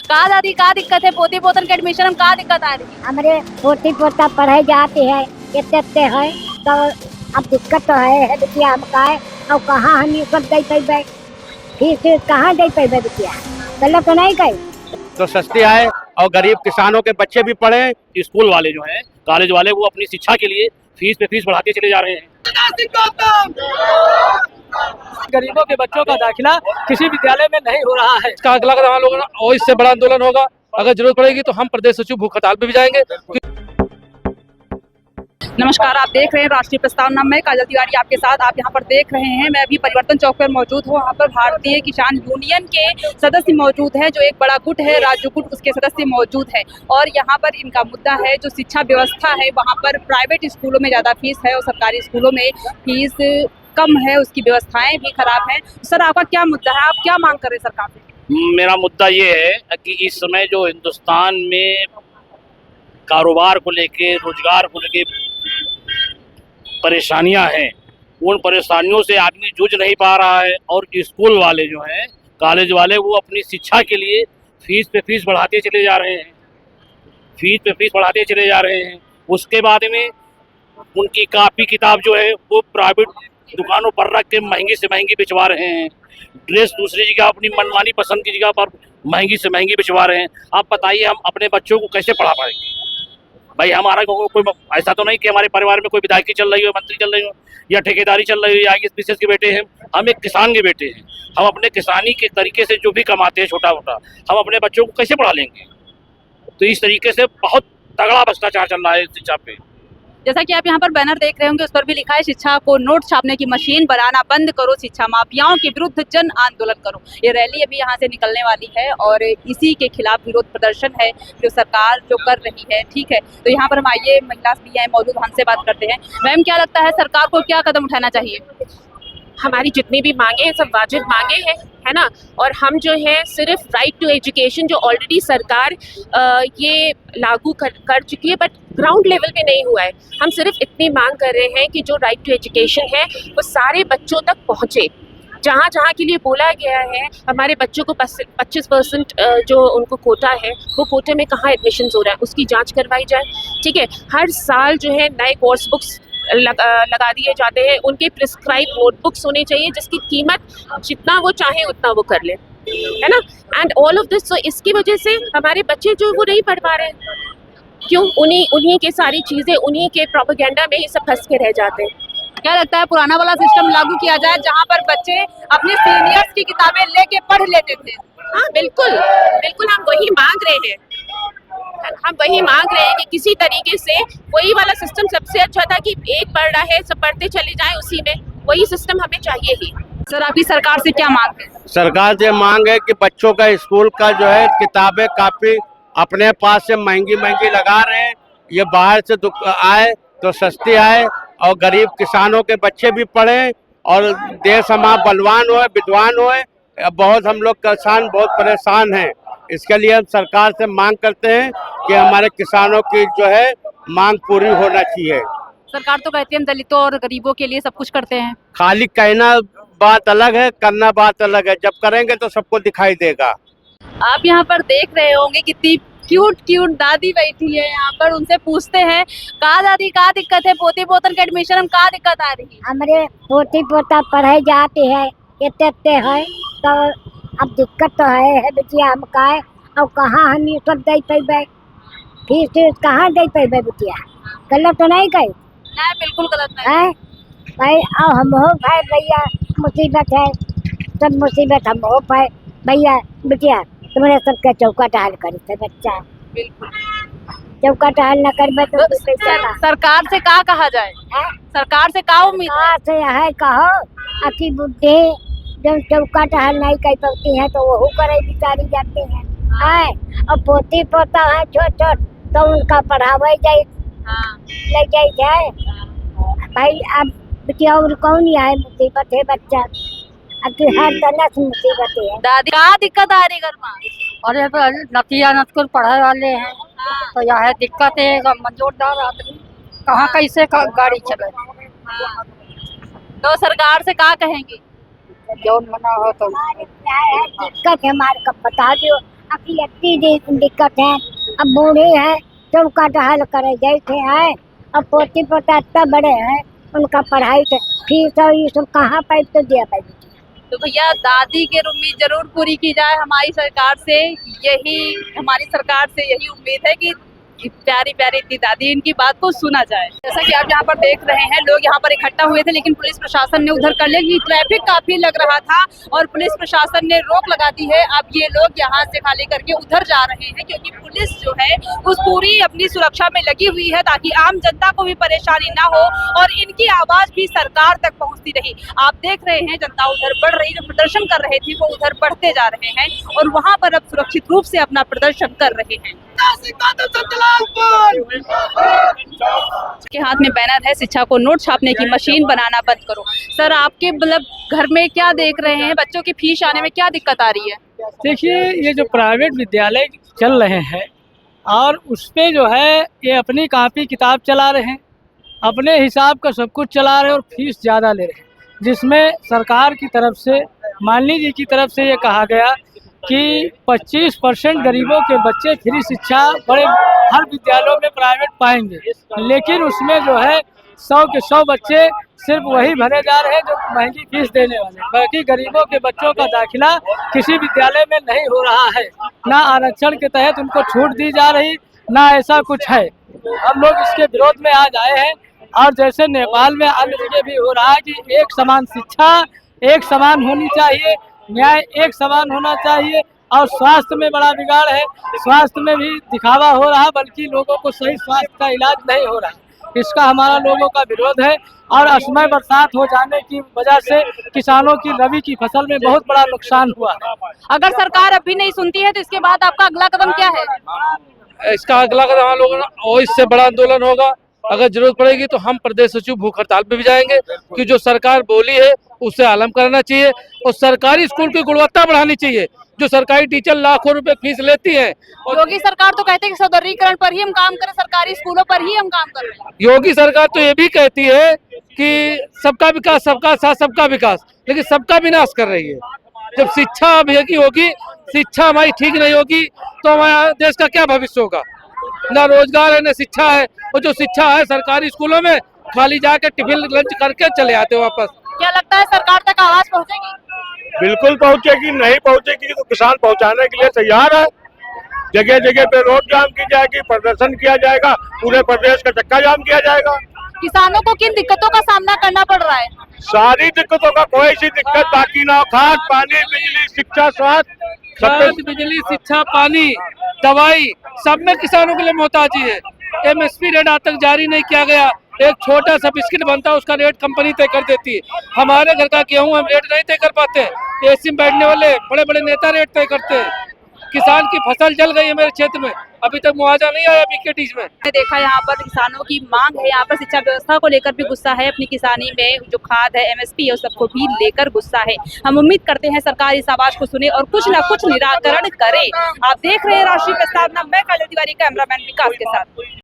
कहा दादी का दिक्कत है? पोती पोतन के एडमिशन में का दिक्कत आ रही है? हमारे पोती पोता पढ़े जाते हैं इतने है तो अब दिक्कत तो है बिटिया हम का है और कहाँ हम ये सब दे पे फीस कहाँ दे पे बिटिया गलत तो नहीं कही तो सस्ती आए और गरीब किसानों के बच्चे भी पढ़े। स्कूल वाले जो हैं, कॉलेज वाले, वो अपनी शिक्षा के लिए फीस पे फीस बढ़ाते चले जा रहे हैं। गरीबों के बच्चों का दाखिला किसी विद्यालय में नहीं हो रहा है। इसका अगला कदम हम लोगों और इससे बड़ा आंदोलन होगा। अगर जरूरत पड़ेगी तो हम प्रदेश सचिव भूख हड़ताल पे भी जाएंगे। नमस्कार, आप देख रहे हैं राष्ट्रीय प्रस्तावना में काजल तिवारी आपके साथ। आप यहां पर देख रहे हैं, मैं अभी परिवर्तन चौक पर मौजूद हूं। वहां पर भारतीय किसान यूनियन के सदस्य मौजूद हैं, जो एक बड़ा गुट है राज्य गुट, उसके सदस्य मौजूद हैं। और यहां पर इनका मुद्दा है जो शिक्षा व्यवस्था है, वहां पर प्राइवेट स्कूलों में ज़्यादा फीस है और सरकारी स्कूलों में फीस कम है, उसकी व्यवस्थाएं भी खराब हैं। सर, आपका क्या मुद्दा है? आप क्या मांग कर रहे हैं सरकार से? मेरा मुद्दा ये है कि इस समय जो हिंदुस्तान में कारोबार को लेके, रोजगार को लेके परेशानियां हैं, उन परेशानियों से आदमी जूझ नहीं पा रहा है। और स्कूल वाले जो हैं, कॉलेज वाले, वो अपनी शिक्षा के लिए फीस पे फीस बढ़ाते चले जा रहे हैं, फीस पे फीस बढ़ाते चले जा रहे हैं। उसके बाद में उनकी कापी किताब जो है वो प्राइवेट दुकानों पर रख के महंगी से महंगी बिचवा रहे हैं। ड्रेस दूसरी जगह अपनी मनमानी पसंद की जगह पर महंगी से महंगी बिचवा रहे हैं। आप बताइए, हम अपने बच्चों को कैसे पढ़ा पाएंगे? भाई, हमारा कोई ऐसा तो नहीं कि हमारे परिवार में कोई विधायकी चल रही हो, मंत्री चल रही हो, या ठेकेदारी चल रही हो, या IAS के बेटे हैं। हम एक किसान के बेटे हैं। हम अपने किसानी के तरीके से जो भी कमाते हैं छोटा मोटा, हम अपने बच्चों को कैसे पढ़ा लेंगे? तो इस तरीके से बहुत तगड़ा भ्रष्टाचार चल रहा है शिक्षा पे। जैसा कि आप यहाँ पर बैनर देख रहे होंगे, उस पर भी लिखा है, शिक्षा को नोट छापने की मशीन बनाना बंद करो, शिक्षा माफियाओं के विरुद्ध जन आंदोलन करो। ये रैली अभी यहाँ से निकलने वाली है और इसी के खिलाफ विरोध प्रदर्शन है जो सरकार जो कर रही है। ठीक है, तो यहाँ पर हम आइए, महिला भी हैं मौजूद, हमसे बात करते हैं। मैम, क्या लगता है सरकार को क्या कदम उठाना चाहिए? हमारी जितनी भी मांगे हैं सब वाजिब मांगे हैं, है ना। और हम जो है सिर्फ राइट टू एजुकेशन जो ऑलरेडी सरकार ये लागू कर चुकी है, बट ग्राउंड लेवल पे नहीं हुआ है। हम सिर्फ इतनी मांग कर रहे हैं कि जो राइट टू एजुकेशन है वो सारे बच्चों तक पहुँचे। जहाँ जहाँ के लिए बोला गया है हमारे बच्चों को 25% जो उनको कोटा है, वो कोटे में कहाँ एडमिशन हो रहा है, उसकी जांच करवाई जाए। ठीक है, हर साल जो है नए कोर्स बुक्स लगा दिए जाते हैं। उनके प्रिस्क्राइब नोटबुक्स होने चाहिए जिसकी कीमत जितना वो चाहे उतना वो कर ले, है ना। एंड ऑल ऑफ दिस, तो इसकी वजह से हमारे बच्चे जो वो नहीं पढ़ पा रहे हैं। क्यों? उन्हीं के सारी चीज़ें, उन्हीं के प्रोपेगेंडा में ये सब फंस के रह जाते हैं। क्या लगता है पुराना वाला सिस्टम लागू किया जाए जहाँ पर बच्चे अपने सीनियर्स की किताबें लेके पढ़ लेते थे? हाँ, बिल्कुल बिल्कुल, हम वही मांग रहे हैं। हम वही मांग रहे हैं कि किसी तरीके से वही वाला सिस्टम सबसे अच्छा था कि एक पढ़ रहा है सब पढ़ते चले जाएं, उसी में वही सिस्टम हमें चाहिए ही। सर, आपकी सरकार से क्या मांग है? सरकार से मांग है कि बच्चों का स्कूल का जो है किताबें कापी अपने पास से महंगी महंगी लगा रहे हैं। ये बाहर से आए तो सस्ती आए और गरीब किसानों के बच्चे भी पढ़े और देश हमारा बलवान होए, विद्वान होए। बहुत हम लोग किसान बहुत परेशान हैं। इसके लिए हम सरकार से मांग करते हैं कि हमारे किसानों की जो है मांग पूरी होना चाहिए। सरकार तो कहती है हम दलितों और गरीबों के लिए सब कुछ करते हैं। खाली कहना बात अलग है, करना बात अलग है। जब करेंगे तो सबको दिखाई देगा। आप यहाँ पर देख रहे होंगे कितनी क्यूट क्यूट दादी बैठी है यहाँ पर। उनसे पूछते हैं, कहा दादी का दिक्कत है? पोती पोतन के एडमिशन में का दिक्कत आ रही है? हमारे पोती पोता पढ़े जाते हैं इतने है तो अब दिक्कत तो है बिटिया हम का है और कहाँ हम ये सब दे पे फीस कहाँ दे पे बिटिया गलत तो नहीं कही? नहीं, बिल्कुल गलत नहीं है भाई। और हम हो भाई भैया, मुसीबत है, सब मुसीबत हम हो पाए भैया। बिटिया तुम्हारे सबका चौकट हाल करे थे बच्चा, बिल्कुल। चौकट हाल न करबे तो सरकार से का कहा जाए? सरकार से का उम्मीद है? से है कहो अति बुद्धि जब चौकट हाल नहीं कर पाती है तो वो करे बिचारी जाती है। और पोती पोता है छोट छोट तो उनका पढ़ावे जाए, ले जाए भाई। अब बिटिया और कौन है? मुसीबत है बच्चा, अब हर तरह से मुसीबत है। दादी का दिक्कत आ रही घर में? अरे नतिया नतकुल पढ़ाई वाले हैं तो यह दिक्कत है। मजदूरदार आदमी कहाँ कैसे गाड़ी चले? तो सरकार से का कहेंगे? जो मना हो तो दिक्कत है हमारे, कब बता दो। अभी इतनी दिक्कत है। अब बूढ़े हैं चौका टहल करे जैसे है। अब पोती पोता इतना बड़े हैं, उनका पढ़ाई के फीस और ये सब कहाँ पर तो दिया पाएगी। तो भैया दादी की उम्मीद जरूर पूरी की जाए हमारी सरकार से, हमारी सरकार से यही उम्मीद है कि प्यारी प्यारी इतनी दादी, इनकी बात को सुना जाए। जैसा कि आप यहाँ पर देख रहे हैं, लोग यहाँ पर इकट्ठा हुए थे, लेकिन पुलिस प्रशासन ने उधर कर लिया। ट्रैफिक काफी लग रहा था और पुलिस प्रशासन ने रोक लगा दी है। अब ये लोग यहाँ से खाली करके उधर जा रहे हैं, क्योंकि पुलिस जो है उस पूरी अपनी सुरक्षा में लगी हुई है, ताकि आम जनता को भी परेशानी ना हो और इनकी आवाज भी सरकार तक पहुँचती रही। आप देख रहे हैं जनता उधर बढ़ रही, जो प्रदर्शन कर रहे थे वो उधर बढ़ते जा रहे हैं और वहाँ पर अब सुरक्षित रूप से अपना प्रदर्शन कर रहे हैं। के हाथ में बैनर है, शिक्षा को नोट छापने की मशीन बनाना बंद करो। सर, आपके मतलब घर में क्या देख रहे हैं, बच्चों की फीस आने में क्या दिक्कत आ रही है? देखिए, ये जो प्राइवेट विद्यालय चल रहे हैं और उस पे जो है ये अपनी कॉपी किताब चला रहे हैं, अपने हिसाब का सब कुछ चला रहे हैं और फीस ज़्यादा ले रहे हैं, जिसमें सरकार की तरफ से, माननीय जी की तरफ से ये कहा गया कि 25% गरीबों के बच्चे फ्री शिक्षा बड़े हर विद्यालयों में प्राइवेट पाएंगे, लेकिन उसमें जो है 100 के 100 बच्चे सिर्फ वही भरे जा रहे हैं जो महंगी फीस देने वाले। बाकी गरीबों के बच्चों का दाखिला किसी विद्यालय में नहीं हो रहा है, ना आरक्षण के तहत उनको छूट दी जा रही, ना ऐसा कुछ है। हम लोग इसके विरोध में आज आए हैं और जैसे नेपाल में अन्य जगह भी हो रहा है कि एक समान शिक्षा एक समान होनी चाहिए, न्याय एक समान होना चाहिए। और स्वास्थ्य में बड़ा बिगाड़ है, स्वास्थ्य में भी दिखावा हो रहा, बल्कि लोगों को सही स्वास्थ्य का इलाज नहीं हो रहा। इसका हमारा लोगों का विरोध है और असमय बरसात हो जाने की वजह से किसानों की रबी की फसल में बहुत बड़ा नुकसान हुआ है। अगर सरकार अभी नहीं सुनती है तो इसके बाद आपका अगला कदम क्या है? इसका अगला कदम हम लोगों और इससे बड़ा आंदोलन होगा। अगर जरूरत पड़ेगी तो हम प्रदेश सचिव भूख हड़ताल पे भी जाएंगे, कि जो सरकार बोली है उससे आलम करना चाहिए और सरकारी स्कूल की गुणवत्ता बढ़ानी चाहिए। जो सरकारी टीचर लाखों रुपए फीस लेती है, और योगी सरकार तो कहती है कि सौंदर्यीकरण पर ही हम काम करें, सरकारी स्कूलों पर ही हम काम कर रहे हैं। योगी सरकार तो ये भी कहती है कि सबका विकास, सबका साथ, सबका विकास, लेकिन सबका विनाश कर रही है। जब शिक्षा अभी होगी, शिक्षा हमारी ठीक नहीं होगी तो हमारे देश का क्या भविष्य होगा? ना रोजगार है, ना शिक्षा है। और जो शिक्षा है सरकारी स्कूलों में खाली जाके टिफिन लंच करके चले आते वापस। क्या लगता है सरकार तक आवाज पहुंचेगी? बिल्कुल पहुंचेगी, नहीं पहुंचेगी तो किसान पहुंचाने के लिए तैयार है। जगह जगह पे रोड जाम की जाएगी, प्रदर्शन किया जाएगा, पूरे प्रदेश का चक्का जाम किया जाएगा। किसानों को किन दिक्कतों का सामना करना पड़ रहा है? सारी दिक्कतों का कोई सी दिक्कत बाकी ना हो। खाद, पानी, बिजली, शिक्षा, स्वास्थ्य, खाद, बिजली, शिक्षा, पानी, दवाई, सब में किसानों के लिए मोहताजी है। MSP रेट आज तक जारी नहीं किया गया। एक छोटा सा बिस्किट बनता है, उसका रेट कंपनी तय कर देती है। हमारे घर का गेहूं हम रेट नहीं तय कर पाते, एसी में बैठने वाले बड़े बड़े नेता रेट तय करते हैं। किसान की फसल जल गई है मेरे क्षेत्र में, अभी तक मुआवजा नहीं आया बीकेटीज में। देखा यहाँ पर किसानों की मांग है, यहाँ पर शिक्षा व्यवस्था को लेकर भी गुस्सा है, अपनी किसानी में जो खाद है, MSP है, उस सबको भी लेकर गुस्सा है। हम उम्मीद करते हैं सरकार इस आवाज को सुने और कुछ न कुछ निराकरण करे। आप देख रहे हैं राष्ट्रीय प्रस्तावना, मैं काजल तिवारी, कैमरामैन विकास के साथ।